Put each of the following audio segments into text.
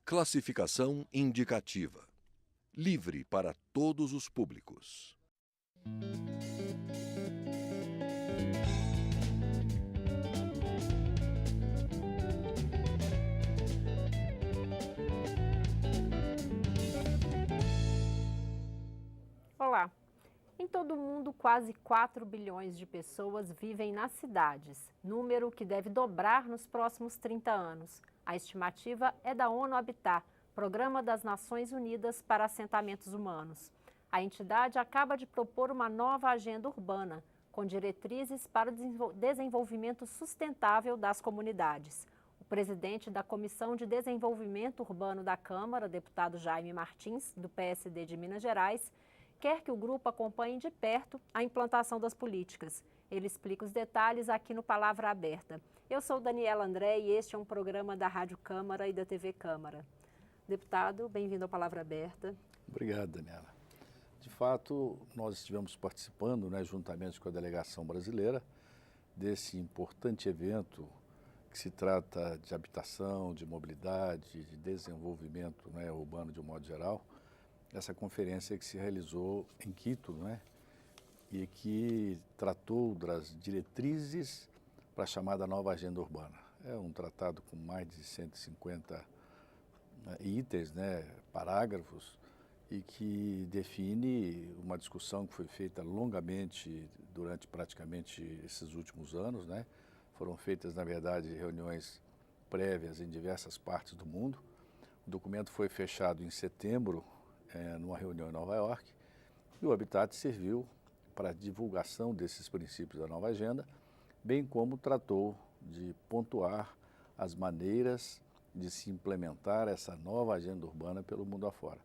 Classificação indicativa. Livre para todos os públicos. Olá! Em todo o mundo, quase 4 bilhões de pessoas vivem nas cidades, número que deve dobrar nos próximos 30 anos. A estimativa é da ONU Habitat, Programa das Nações Unidas para Assentamentos Humanos. A entidade acaba de propor uma nova agenda urbana, com diretrizes para o desenvolvimento sustentável das comunidades. O presidente da Comissão de Desenvolvimento Urbano da Câmara, deputado Jaime Martins, do PSD de Minas Gerais, quer que o grupo acompanhe de perto a implantação das políticas. Ele explica os detalhes aqui no Palavra Aberta. Eu sou Daniela André e este é um programa da Rádio Câmara e da TV Câmara. Deputado, bem-vindo ao Palavra Aberta. Obrigado, Daniela. De fato, nós estivemos participando, juntamente com a delegação brasileira, desse importante evento que se trata de habitação, de mobilidade, de desenvolvimento urbano de um modo geral. Essa conferência que se realizou em Quito, e que tratou das diretrizes para a chamada nova agenda urbana. É um tratado com mais de 150 itens, parágrafos, e que define uma discussão que foi feita longamente durante praticamente esses últimos anos. Foram feitas, na verdade, reuniões prévias em diversas partes do mundo. O documento foi fechado em setembro, numa reunião em Nova York, e o Habitat serviu para a divulgação desses princípios da nova agenda, bem como tratou de pontuar as maneiras de se implementar essa nova agenda urbana pelo mundo afora.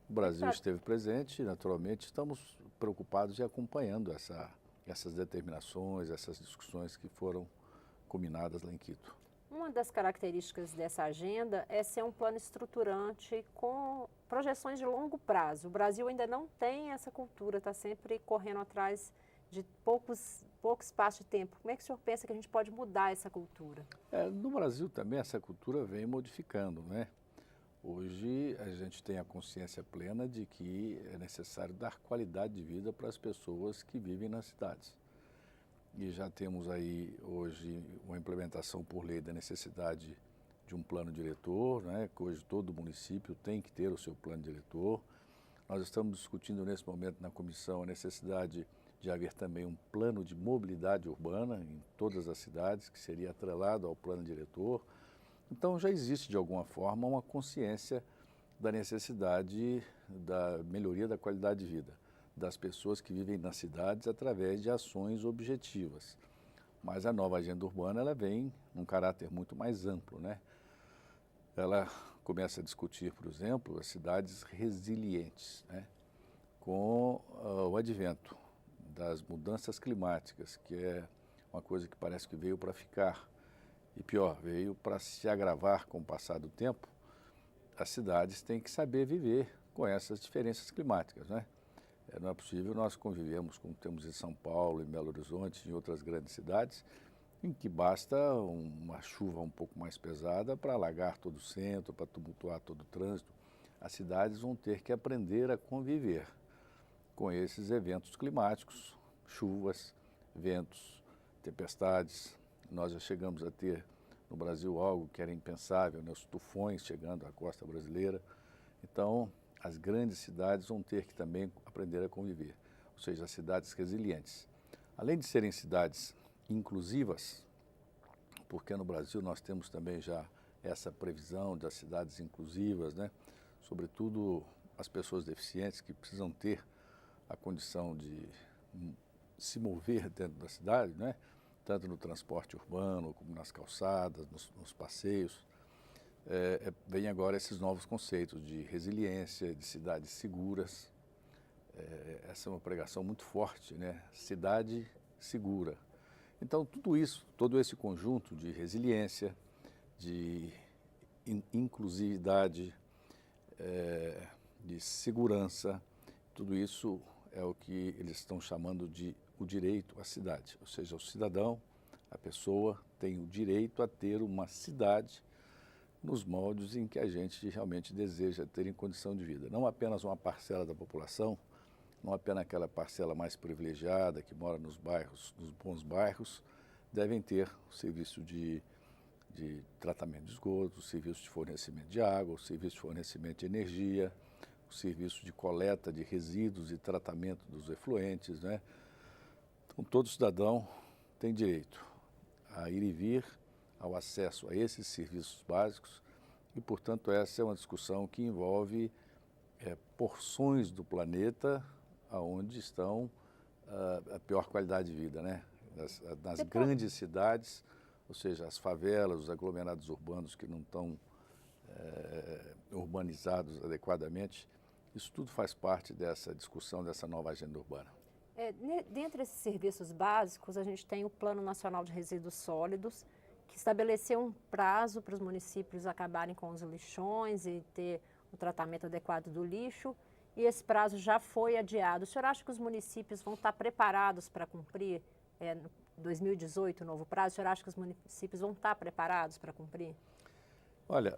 O Brasil esteve presente e, naturalmente, estamos preocupados e acompanhando essas determinações, essas discussões que foram culminadas lá em Quito. Uma das características dessa agenda é ser um plano estruturante com projeções de longo prazo. O Brasil ainda não tem essa cultura, está sempre correndo atrás de pouco espaço de tempo. Como é que o senhor pensa que a gente pode mudar essa cultura? No Brasil também essa cultura vem modificando, Hoje a gente tem a consciência plena de que é necessário dar qualidade de vida para as pessoas que vivem nas cidades. E já temos aí hoje uma implementação por lei da necessidade de um plano diretor, que hoje todo município tem que ter o seu plano diretor. Nós estamos discutindo nesse momento na comissão a necessidade de haver também um plano de mobilidade urbana em todas as cidades, que seria atrelado ao plano diretor. Então já existe de alguma forma uma consciência da necessidade da melhoria da qualidade de vida das pessoas que vivem nas cidades através de ações objetivas. Mas a nova agenda urbana ela vem num caráter muito mais amplo, Ela começa a discutir, por exemplo, as cidades resilientes, com o advento das mudanças climáticas, que é uma coisa que parece que veio para ficar. E pior, veio para se agravar com o passar do tempo. As cidades têm que saber viver com essas diferenças climáticas, Não é possível nós convivemos como temos em São Paulo, em Belo Horizonte e em outras grandes cidades, em que basta uma chuva um pouco mais pesada para alagar todo o centro, para tumultuar todo o trânsito. As cidades vão ter que aprender a conviver com esses eventos climáticos, chuvas, ventos, tempestades. Nós já chegamos a ter no Brasil algo que era impensável, os tufões chegando à costa brasileira. Então, as grandes cidades vão ter que também aprender a conviver, ou seja, as cidades resilientes. Além de serem cidades inclusivas, porque no Brasil nós temos também já essa previsão das cidades inclusivas, Sobretudo as pessoas deficientes que precisam ter a condição de se mover dentro da cidade, Tanto no transporte urbano como nas calçadas, nos passeios. Vem agora esses novos conceitos de resiliência, de cidades seguras. Essa é uma pregação muito forte, Cidade segura. Então, tudo isso, todo esse conjunto de resiliência, de inclusividade, de segurança, tudo isso é o que eles estão chamando de o direito à cidade. Ou seja, o cidadão, a pessoa, tem o direito a ter uma cidade nos moldes em que a gente realmente deseja ter em condição de vida. Não apenas uma parcela da população, não apenas aquela parcela mais privilegiada que mora nos bairros, nos bons bairros, devem ter o serviço de tratamento de esgoto, o serviço de fornecimento de água, o serviço de fornecimento de energia, o serviço de coleta de resíduos e tratamento dos efluentes, né? Então, todo cidadão tem direito a ir e vir, ao acesso a esses serviços básicos e, portanto, essa é uma discussão que envolve porções do planeta onde estão a pior qualidade de vida, né? Nas grandes cidades, ou seja, as favelas, os aglomerados urbanos que não estão urbanizados adequadamente, isso tudo faz parte dessa discussão, dessa nova agenda urbana. Dentre esses serviços básicos, a gente tem o Plano Nacional de Resíduos Sólidos, que estabeleceu um prazo para os municípios acabarem com os lixões e ter o tratamento adequado do lixo, e esse prazo já foi adiado. O senhor acha que os municípios vão estar preparados para cumprir, em 2018, o novo prazo? O senhor acha que os municípios vão estar preparados para cumprir? Olha,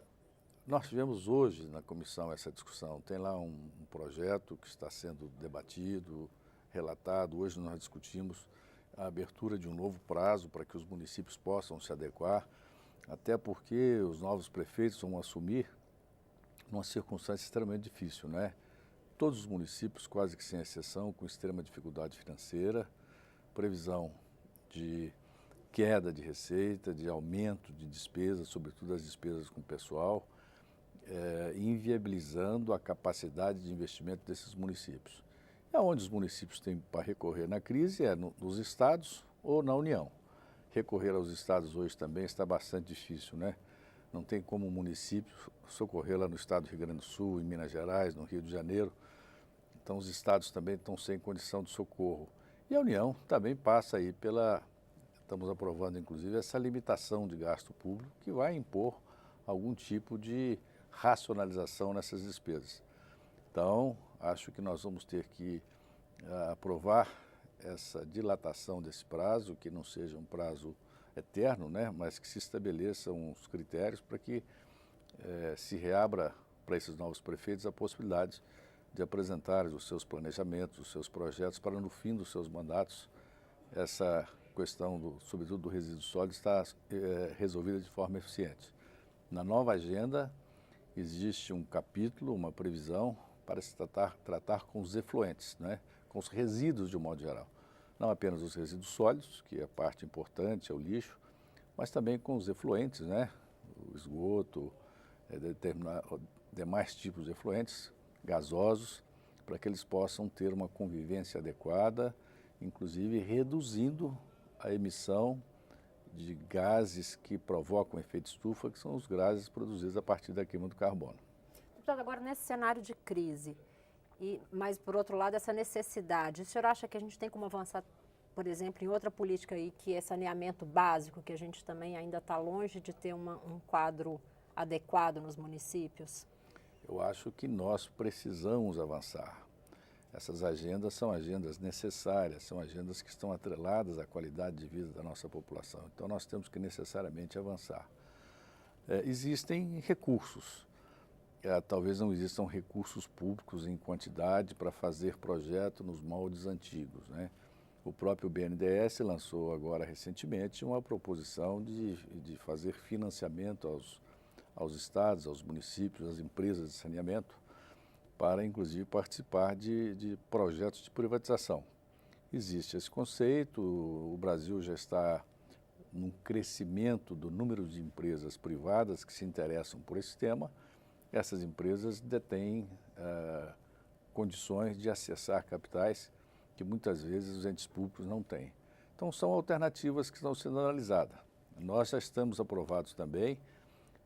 nós tivemos hoje na comissão essa discussão. Tem lá um projeto que está sendo debatido, relatado. Hoje nós discutimos a abertura de um novo prazo para que os municípios possam se adequar, até porque os novos prefeitos vão assumir numa circunstância extremamente difícil, né? Todos os municípios, quase que sem exceção, com extrema dificuldade financeira, previsão de queda de receita, de aumento de despesas, sobretudo as despesas com o pessoal, inviabilizando a capacidade de investimento desses municípios. E onde os municípios têm para recorrer na crise é nos estados ou na União. Recorrer aos estados hoje também está bastante difícil, né? Não tem como o município socorrer lá no estado do Rio Grande do Sul, em Minas Gerais, no Rio de Janeiro. Então os estados também estão sem condição de socorro. E a União também passa aí estamos aprovando inclusive essa limitação de gasto público que vai impor algum tipo de racionalização nessas despesas. Então, acho que nós vamos ter que aprovar essa dilatação desse prazo, que não seja um prazo eterno, né, mas que se estabeleçam uns critérios para que se reabra para esses novos prefeitos a possibilidade de apresentarem os seus planejamentos, os seus projetos, para no fim dos seus mandatos essa questão, sobretudo do resíduo sólido, estar resolvida de forma eficiente. Na nova agenda existe um capítulo, uma previsão para se tratar com os efluentes, né? Com os resíduos de um modo geral. Não apenas os resíduos sólidos, que é a parte importante, é o lixo, mas também com os efluentes, né? O esgoto, demais tipos de efluentes, gasosos, para que eles possam ter uma convivência adequada, inclusive reduzindo a emissão de gases que provocam efeito estufa, que são os gases produzidos a partir da queima do carbono. Deputado, agora nesse cenário de crise, mas por outro lado essa necessidade, o senhor acha que a gente tem como avançar, por exemplo, em outra política aí, que é saneamento básico, que a gente também ainda está longe de ter um quadro adequado nos municípios? Eu acho que nós precisamos avançar. Essas agendas são agendas necessárias, são agendas que estão atreladas à qualidade de vida da nossa população. Então nós temos que necessariamente avançar. Existem recursos. Talvez não existam recursos públicos em quantidade para fazer projeto nos moldes antigos, né? O próprio BNDES lançou agora recentemente uma proposição de fazer financiamento aos estados, aos municípios, às empresas de saneamento, para inclusive participar de projetos de privatização. Existe esse conceito, o Brasil já está num crescimento do número de empresas privadas que se interessam por esse tema. Essas empresas detêm condições de acessar capitais que muitas vezes os entes públicos não têm. Então são alternativas que estão sendo analisadas. Nós já estamos aprovados também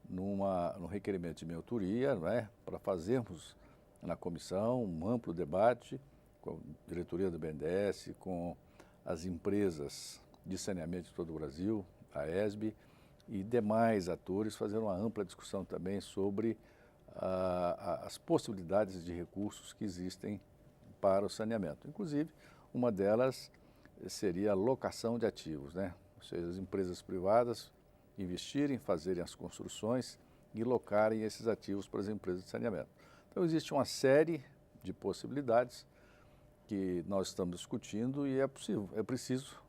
num requerimento de minha autoria, né, para fazermos na comissão um amplo debate com a diretoria do BNDES, com as empresas de saneamento de todo o Brasil, a ESB, e demais atores, fazer uma ampla discussão também sobre as possibilidades de recursos que existem para o saneamento. Inclusive, uma delas seria a locação de ativos, né? Ou seja, as empresas privadas investirem, fazerem as construções e locarem esses ativos para as empresas de saneamento. Então, existe uma série de possibilidades que nós estamos discutindo e é preciso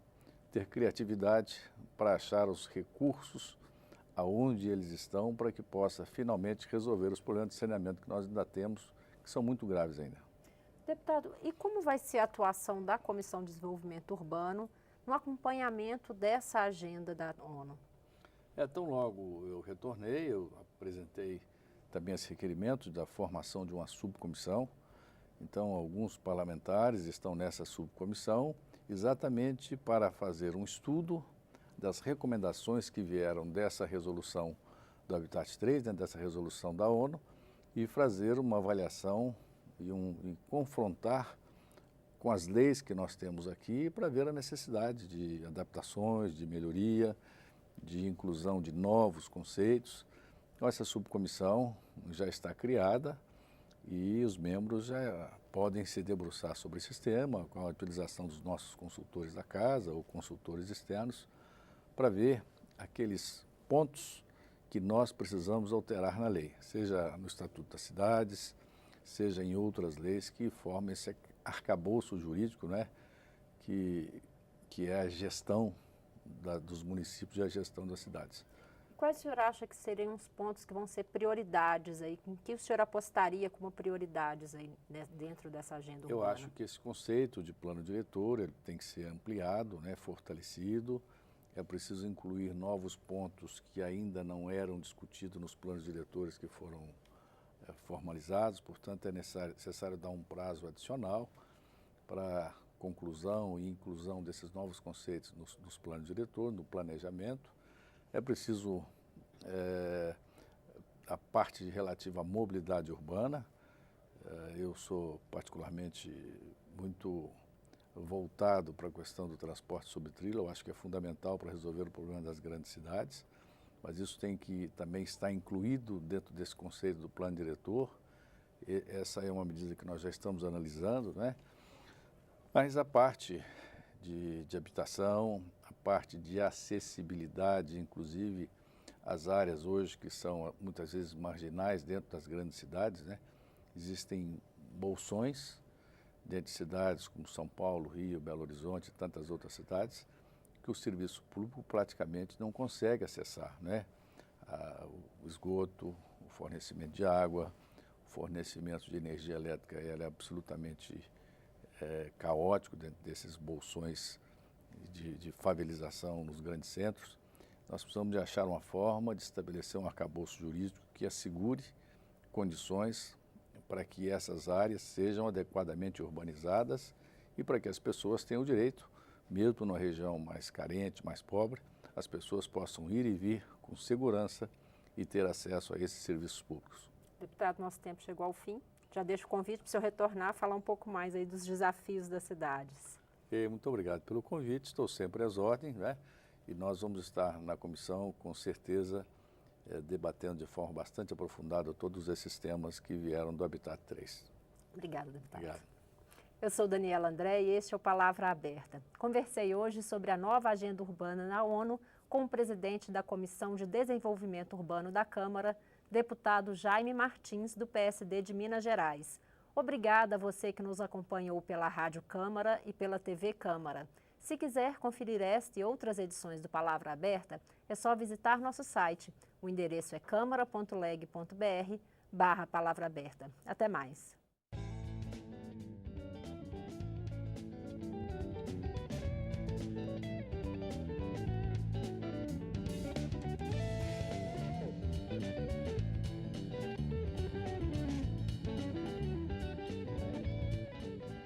ter criatividade para achar os recursos aonde eles estão para que possa finalmente resolver os problemas de saneamento que nós ainda temos, que são muito graves ainda. Deputado, e como vai ser a atuação da Comissão de Desenvolvimento Urbano no acompanhamento dessa agenda da ONU? Tão logo eu retornei, eu apresentei também esse requerimento da formação de uma subcomissão. Então, alguns parlamentares estão nessa subcomissão exatamente para fazer um estudo das recomendações que vieram dessa resolução do Habitat 3, dessa resolução da ONU, e fazer uma avaliação e confrontar com as leis que nós temos aqui para ver a necessidade de adaptações, de melhoria, de inclusão de novos conceitos. Então, essa subcomissão já está criada e os membros já podem se debruçar sobre esse tema, com a utilização dos nossos consultores da casa ou consultores externos, para ver aqueles pontos que nós precisamos alterar na lei, seja no Estatuto das Cidades, seja em outras leis que formam esse arcabouço jurídico, né, que é a gestão dos municípios e a gestão das cidades. Quais o senhor acha que seriam os pontos que vão ser prioridades aí? Em que o senhor apostaria como prioridades aí dentro dessa agenda urbana? Eu acho que esse conceito de plano diretor ele tem que ser ampliado, né, fortalecido. É preciso incluir novos pontos que ainda não eram discutidos nos planos diretores que foram formalizados. Portanto, é necessário dar um prazo adicional para conclusão e inclusão desses novos conceitos nos planos diretores, no planejamento. É preciso a parte relativa à mobilidade urbana. Eu sou particularmente muito voltado para a questão do transporte sobre trilha. Eu acho que é fundamental para resolver o problema das grandes cidades, mas isso tem que também estar incluído dentro desse conceito do plano diretor. Essa é uma medida que nós já estamos analisando, né? Mas a parte de habitação, a parte de acessibilidade, inclusive as áreas hoje que são muitas vezes marginais dentro das grandes cidades, né? Existem bolsões dentro de cidades como São Paulo, Rio, Belo Horizonte e tantas outras cidades que o serviço público praticamente não consegue acessar, né? O esgoto, o fornecimento de água, o fornecimento de energia elétrica é absolutamente caótico dentro desses bolsões de favelização nos grandes centros. Nós precisamos de achar uma forma de estabelecer um arcabouço jurídico que assegure condições para que essas áreas sejam adequadamente urbanizadas e para que as pessoas tenham o direito, mesmo numa região mais carente, mais pobre, as pessoas possam ir e vir com segurança e ter acesso a esses serviços públicos. Deputado, nosso tempo chegou ao fim. Já deixo o convite para o senhor retornar, falar um pouco mais aí dos desafios das cidades. Muito obrigado pelo convite, estou sempre às ordens, né? E nós vamos estar na comissão, com certeza, debatendo de forma bastante aprofundada todos esses temas que vieram do Habitat 3. Obrigada, deputado. Obrigado. Eu sou Daniela André e este é o Palavra Aberta. Conversei hoje sobre a nova agenda urbana na ONU com o presidente da Comissão de Desenvolvimento Urbano da Câmara, deputado Jaime Martins, do PSD de Minas Gerais. Obrigada a você que nos acompanhou pela Rádio Câmara e pela TV Câmara. Se quiser conferir esta e outras edições do Palavra Aberta, é só visitar nosso site. O endereço é câmara.leg.br/palavra aberta. Até mais.